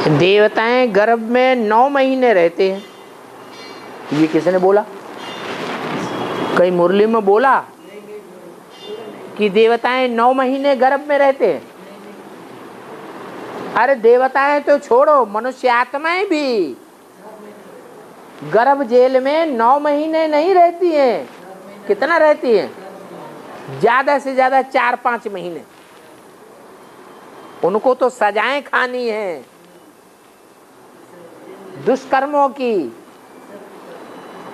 देवताएं गर्भ में 9 महीने रहते हैं, ये किसने बोला? कहीं मुरली में बोला कि देवताएं 9 महीने गर्भ में रहते हैं? अरे देवताएं तो छोड़ो, मनुष्य आत्माएं भी गर्भ जेल में 9 महीने नहीं रहती हैं। कितना रहती हैं? ज्यादा से ज्यादा 4-5 महीने। उनको तो सजाएं खानी है, दुष्कर्मों की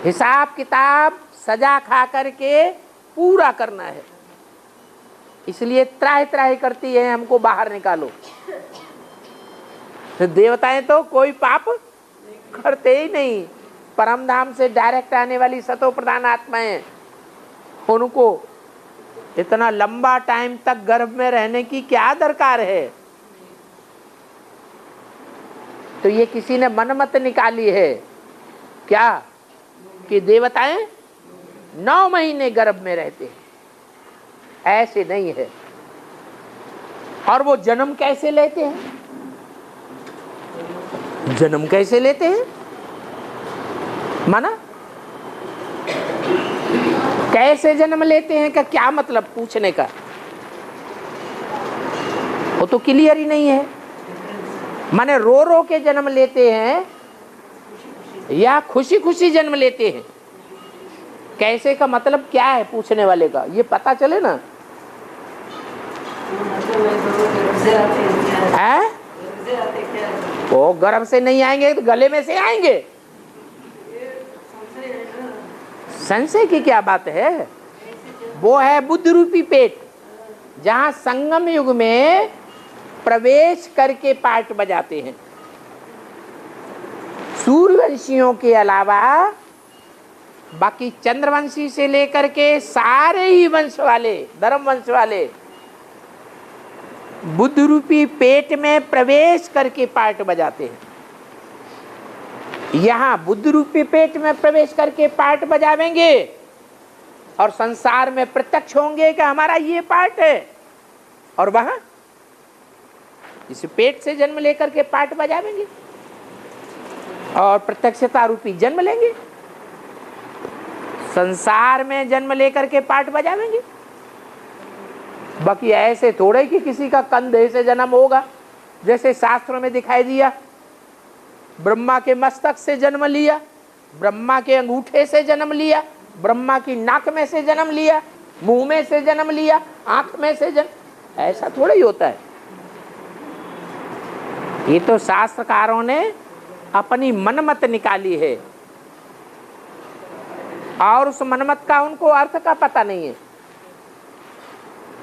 हिसाब किताब सजा खा करके पूरा करना है। इसलिए त्राहि त्राहि करती है, हमको बाहर निकालो। तो देवताएं तो कोई पाप करते ही नहीं, परम धाम से डायरेक्ट आने वाली सतो प्रधान आत्माएं, उनको इतना लंबा टाइम तक गर्भ में रहने की क्या दरकार है? तो ये किसी ने मनमत निकाली है क्या कि देवताएं 9 महीने गर्भ में रहते हैं? ऐसे नहीं है। और वो जन्म कैसे लेते हैं? जन्म कैसे लेते हैं माना? कैसे जन्म लेते हैं का क्या मतलब पूछने का? वो तो क्लियर ही नहीं है। माने रो रो के जन्म लेते हैं या खुशी खुशी जन्म लेते हैं? कैसे का मतलब क्या है पूछने वाले का, ये पता चले ना। है वो गर्भ से नहीं आएंगे तो गले में से आएंगे? संशय की क्या बात है? वो है बुद्ध रूपी पेट, जहां संगम युग में प्रवेश करके पाठ बजाते हैं। सूर्यवंशियों के अलावा बाकी चंद्रवंशी से लेकर के सारे ही वंश वाले, धर्म वंश वाले बुद्ध रूपी पेट में प्रवेश करके पाठ बजाते हैं। यहाँ बुद्ध रूपी पेट में प्रवेश करके पाठ बजावेंगे और संसार में प्रत्यक्ष होंगे कि हमारा ये पाठ है, और वहां इस पेट से जन्म लेकर के पाठ बजावेंगे और प्रत्यक्षता रूपी जन्म लेंगे। संसार में जन्म लेकर के पाठ बजावेंगे। बाकी ऐसे थोड़े कि किसी का कंधे से जन्म होगा, जैसे शास्त्रों में दिखाई दिया। ब्रह्मा के मस्तक से जन्म लिया, ब्रह्मा के अंगूठे से जन्म लिया, ब्रह्मा की नाक में से जन्म लिया, मुंह में से जन्म लिया, आंख में से जन्म, ऐसा थोड़ा ही होता है। ये तो शास्त्रकारों ने अपनी मनमत निकाली है और उस मनमत का उनको अर्थ का पता नहीं है।